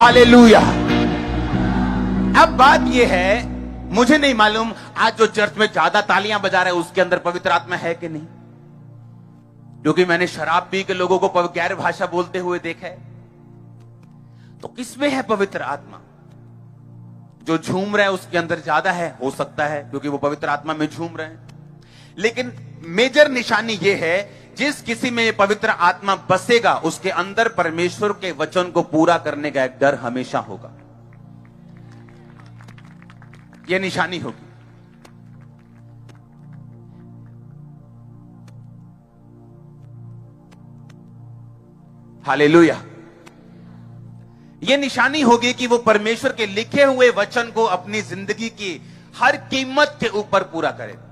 Hallelujah. अब बात यह है, मुझे नहीं मालूम आज जो चर्च में ज्यादा तालियां बजा रहे हैं उसके अंदर पवित्र आत्मा है कि नहीं, क्योंकि मैंने शराब पी के लोगों को गैर भाषा बोलते हुए देखा है। तो किसमें है पवित्र आत्मा? जो झूम रहा है उसके अंदर ज्यादा है, हो सकता है, क्योंकि वो पवित्र आत्मा में झूम रहे हैं। लेकिन मेजर निशानी यह है, जिस किसी में पवित्र आत्मा बसेगा उसके अंदर परमेश्वर के वचन को पूरा करने का एक डर हमेशा होगा। यह निशानी होगी। हालेलुया। यह निशानी होगी कि वो परमेश्वर के लिखे हुए वचन को अपनी जिंदगी की हर कीमत के ऊपर पूरा करे।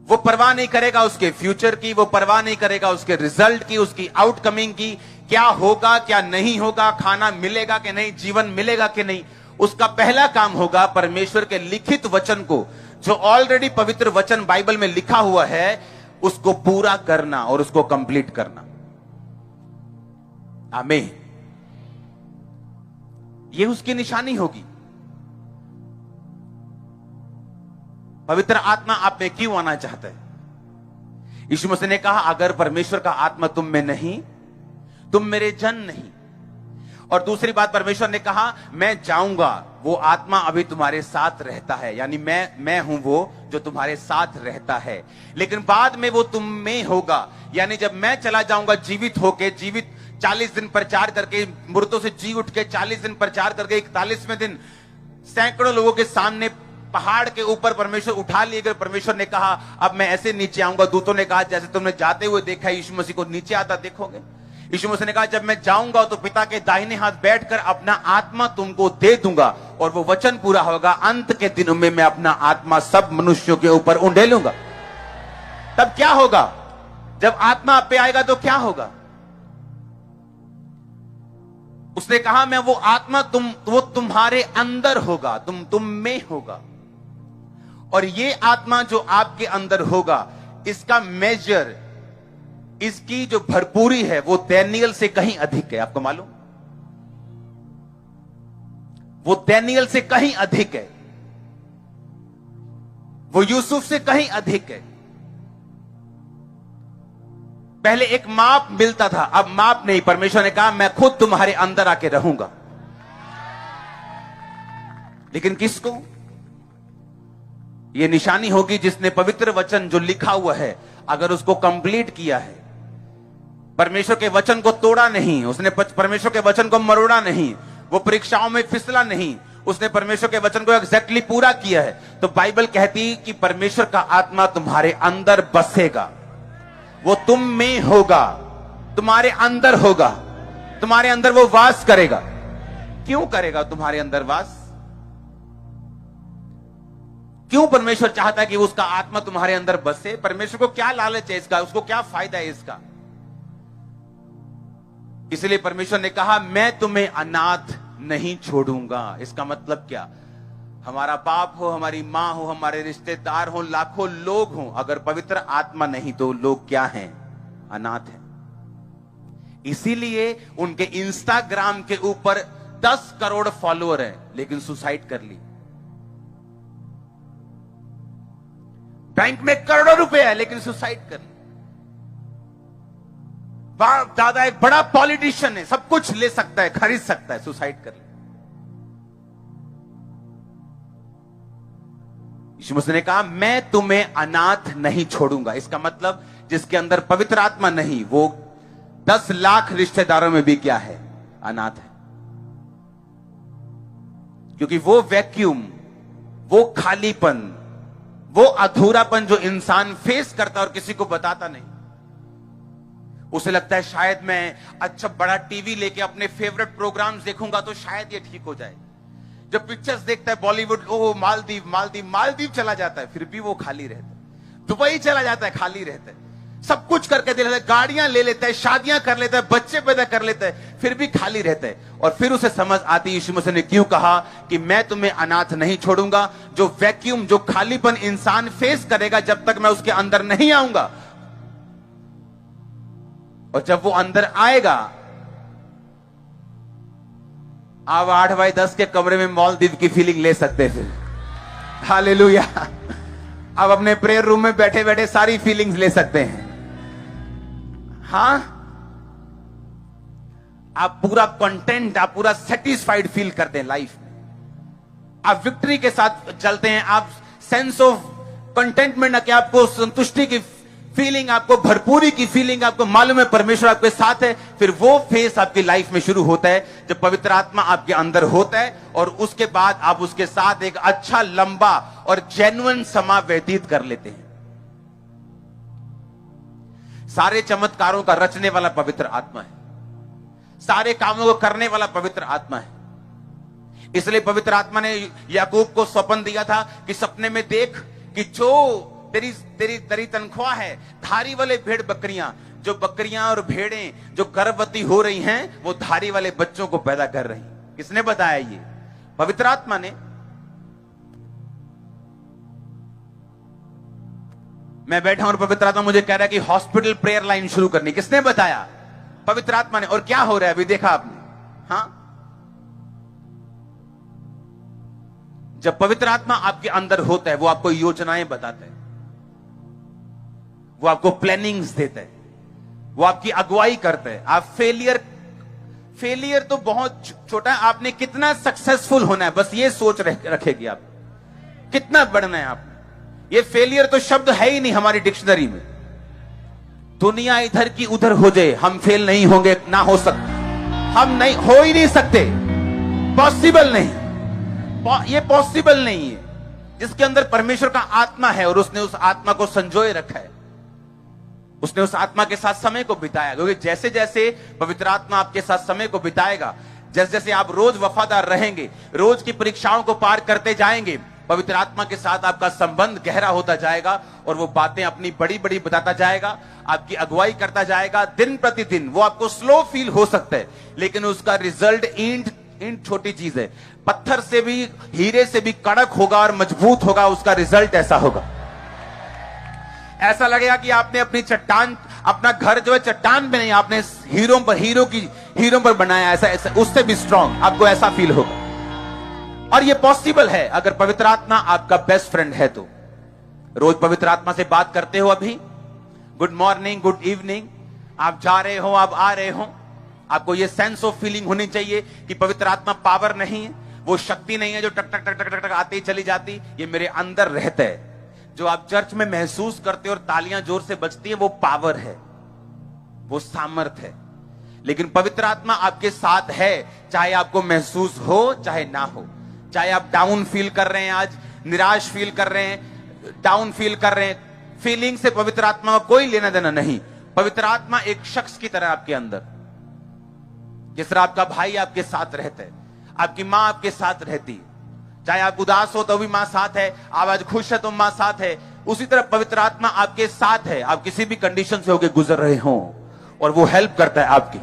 वो परवाह नहीं करेगा उसके फ्यूचर की, वो परवाह नहीं करेगा उसके रिजल्ट की, उसकी आउटकमिंग की, क्या होगा क्या नहीं होगा, खाना मिलेगा कि नहीं, जीवन मिलेगा कि नहीं। उसका पहला काम होगा परमेश्वर के लिखित वचन को, जो ऑलरेडी पवित्र वचन बाइबल में लिखा हुआ है, उसको पूरा करना और उसको कंप्लीट करना। आमीन। ये उसकी निशानी होगी। पवित्र आत्मा आप में क्यों आना चाहता है? यीशु मसीह ने कहा, अगर परमेश्वर का आत्मा तुम में नहीं, तुम मेरे जन नहीं। और दूसरी बात, परमेश्वर ने कहा, मैं जाऊंगा, वो आत्मा अभी तुम्हारे साथ रहता है, यानी मैं हूं वो जो तुम्हारे साथ रहता है, लेकिन बाद में वो तुम में होगा। यानी जब मैं चला जाऊंगा जीवित होके, जीवित 40 दिन प्रचार करके, मृतों से जी उठ के 40 दिन प्रचार करके 41वें दिन सैकड़ों लोगों के सामने पहाड़ के ऊपर परमेश्वर उठा लिए गए। परमेश्वर ने कहा, अब मैं ऐसे नीचे आऊंगा। दूतों ने कहा, जैसे तुमने जाते हुए देखा यीशु मसीह को नीचे आता देखोगे। यीशु मसीह ने कहा, जब मैं जाऊंगा तो पिता के दाहिने हाथ बैठकर अपना आत्मा तुमको दे दूंगा, और वो वचन पूरा होगा, अंत के दिनों में मैं अपना आत्मा सब मनुष्यों के ऊपर उंडेलूंगा। तब क्या होगा? जब आत्मा आप पे आएगा तो क्या होगा? उसने कहा, मैं वो आत्मा वो तुम्हारे अंदर होगा, तुम में होगा। और ये आत्मा जो आपके अंदर होगा, इसका मेजर, इसकी जो भरपूरी है, वो दानियेल से कहीं अधिक है। आपको मालूम? वो दानियेल से कहीं अधिक है, वो यूसुफ से कहीं अधिक है। पहले एक माप मिलता था, अब माप नहीं। परमेश्वर ने कहा, मैं खुद तुम्हारे अंदर आके रहूंगा। लेकिन किसको? यह निशानी होगी जिसने पवित्र वचन जो लिखा हुआ है, अगर उसको कंप्लीट किया है, परमेश्वर के वचन को तोड़ा नहीं, उसने परमेश्वर के वचन को मरोड़ा नहीं, वो परीक्षाओं में फिसला नहीं, उसने परमेश्वर के वचन को एग्जैक्टली पूरा किया है, तो बाइबल कहती कि परमेश्वर का आत्मा तुम्हारे अंदर बसेगा। वो तुम में होगा, तुम्हारे अंदर होगा, तुम्हारे अंदर वो वास करेगा। क्यों करेगा तुम्हारे अंदर वास? क्यों परमेश्वर चाहता है कि उसका आत्मा तुम्हारे अंदर बसे? परमेश्वर को क्या लालच है इसका? उसको क्या फायदा है इसका? इसलिए परमेश्वर ने कहा, मैं तुम्हें अनाथ नहीं छोड़ूंगा। इसका मतलब क्या? हमारा बाप हो, हमारी मां हो, हमारे रिश्तेदार हो, लाखों लोग हो, अगर पवित्र आत्मा नहीं तो लोग क्या हैं? अनाथ हैं। इसीलिए उनके इंस्टाग्राम के ऊपर 10 करोड़ फॉलोअर हैं, लेकिन सुसाइड कर ली। बैंक में करोड़ों रुपए है, लेकिन सुसाइड कर ली। बाप दादा एक बड़ा पॉलिटिशियन है, सब कुछ ले सकता है, खरीद सकता है, सुसाइड कर ली। यीशु मसीह ने कहा, मैं तुम्हें अनाथ नहीं छोड़ूंगा। इसका मतलब जिसके अंदर पवित्र आत्मा नहीं, वो 10 लाख रिश्तेदारों में भी क्या है? अनाथ है। क्योंकि वो वैक्यूम, वो खालीपन, वो अधूरापन जो इंसान फेस करता है और किसी को बताता नहीं, उसे लगता है शायद मैं अच्छा बड़ा टीवी लेके अपने फेवरेट प्रोग्राम्स देखूंगा तो शायद ये ठीक हो जाए। जब पिक्चर्स देखता है बॉलीवुड, ओह मालदीव मालदीव मालदीव चला जाता है, फिर भी वो खाली रहता है। दुबई चला जाता है, खाली रहता है। सब कुछ करके दे लेता है, गाड़ियां ले लेता है, शादियां कर लेता है, बच्चे पैदा कर लेता है, फिर भी खाली रहता है। और फिर उसे समझ आती, यीशु मसीह ने क्यों कहा कि मैं तुम्हें अनाथ नहीं छोड़ूंगा। जो वैक्यूम, जो खालीपन इंसान फेस करेगा जब तक मैं उसके अंदर नहीं आऊंगा, और जब वो अंदर आएगा आप 8x10 के कमरे में मालदीव की फीलिंग ले सकते थे। हालेलुया। आप अपने प्रेयर रूम में बैठे बैठे सारी फीलिंग्स ले सकते हैं। हाँ, आप पूरा कंटेंट, आप पूरा सेटिस्फाइड फील करते हैं लाइफ में। आप विक्ट्री के साथ चलते हैं। आप सेंस ऑफ कंटेंटमेंट, ना कि आपको संतुष्टि की फीलिंग, आपको भरपूरी की फीलिंग, आपको मालूम है परमेश्वर आपके साथ है। फिर वो फेस आपकी लाइफ में शुरू होता है जब पवित्र आत्मा आपके अंदर होता है, और उसके बाद आप उसके साथ एक अच्छा, लंबा और जेन्युइन समय व्यतीत कर लेते हैं। सारे चमत्कारों का रचने वाला पवित्र आत्मा है, सारे कामों को करने वाला पवित्र आत्मा है। इसलिए पवित्र आत्मा ने याकूब को स्वप्न दिया था कि सपने में देख कि जो तेरी तेरी तेरी तनख्वाह है, धारी वाले भेड़ बकरियां, जो बकरियां और भेड़ें जो गर्भवती हो रही हैं, वो धारी वाले बच्चों को पैदा कर रही। किसने बताया? ये पवित्र आत्मा ने। मैं बैठा और पवित्र आत्मा मुझे कह रहा है कि हॉस्पिटल प्रेयर लाइन शुरू करनी। किसने बताया? पवित्र आत्मा ने। और क्या हो रहा है अभी देखा आपने? हाँ, जब पवित्र आत्मा आपके अंदर होता है, वो आपको योजनाएं बताता है, वो आपको प्लानिंग्स देता है, वो आपकी अगुवाई करता है। आप फेलियर तो बहुत छोटा है, आपने कितना सक्सेसफुल होना है बस ये सोच रखेगी आप, कितना बढ़ना है आपने। ये फेलियर तो शब्द है ही नहीं हमारी डिक्शनरी में। दुनिया इधर की उधर हो जाए, हम फेल नहीं होंगे, ना हो सकते, हम नहीं हो ही नहीं सकते, पॉसिबल नहीं, ये पॉसिबल नहीं है। जिसके अंदर परमेश्वर का आत्मा है और उसने उस आत्मा को संजोए रखा है, उसने उस आत्मा के साथ समय को बिताया। क्योंकि जैसे जैसे पवित्र आत्मा आपके साथ समय को बिताएगा, जैसे जैसे आप रोज वफादार रहेंगे, रोज की परीक्षाओं को पार करते जाएंगे, पवित्र आत्मा के साथ आपका संबंध गहरा होता जाएगा और वो बातें अपनी बड़ी बड़ी बताता जाएगा, आपकी अगुवाई करता जाएगा दिन प्रतिदिन। वो आपको स्लो फील हो सकता है, लेकिन उसका रिजल्ट ईंट छोटी चीज है, पत्थर से भी, हीरे से भी कड़क होगा और मजबूत होगा। उसका रिजल्ट ऐसा होगा, ऐसा लगेगा कि आपने अपनी चट्टान, अपना घर जो है चट्टान पे नहीं, आपने हीरों पर बनाया। ऐसा उससे भी स्ट्रांग आपको ऐसा फील होगा। और ये पॉसिबल है अगर पवित्र आत्मा आपका बेस्ट फ्रेंड है तो। रोज पवित्र आत्मा से बात करते हो। अभी गुड मॉर्निंग, गुड इवनिंग, आप जा रहे हो, आप आ रहे हो, आपको ये सेंस ऑफ फीलिंग होनी चाहिए कि पवित्र आत्मा पावर नहीं है, वो शक्ति नहीं है जो टक टक टक टक टक आती चली जाती। ये मेरे अंदर रहता है। जो आप चर्च में महसूस करते हो और तालियां जोर से बजती है, वो पावर है, वो सामर्थ है। लेकिन पवित्र आत्मा आपके साथ है, चाहे आपको महसूस हो चाहे ना हो। चाहे आप डाउन फील कर रहे हैं, आज निराश फील कर रहे हैं, डाउन फील कर रहे हैं, फीलिंग से पवित्र आत्मा का कोई लेना देना नहीं। पवित्र आत्मा एक शख्स की तरह आपके अंदर, जिस तरह आपका भाई आपके साथ रहता है, आपकी मां आपके साथ रहती है, चाहे आप उदास हो तो भी मां साथ है, आप आज खुश है तो मां साथ है, उसी तरह पवित्र आत्मा आपके साथ है। आप किसी भी कंडीशन से होकर गुजर रहे हो और वो हेल्प करता है आपकी।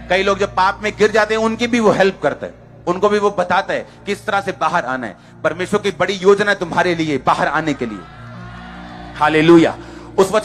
कई लोग जब पाप में गिर जाते हैं, उनकी भी वो हेल्प करता है, उनको भी वो बताता है किस तरह से बाहर आना है। परमेश्वर की बड़ी योजना है तुम्हारे लिए बाहर आने के लिए। हालेलुया। उस वचन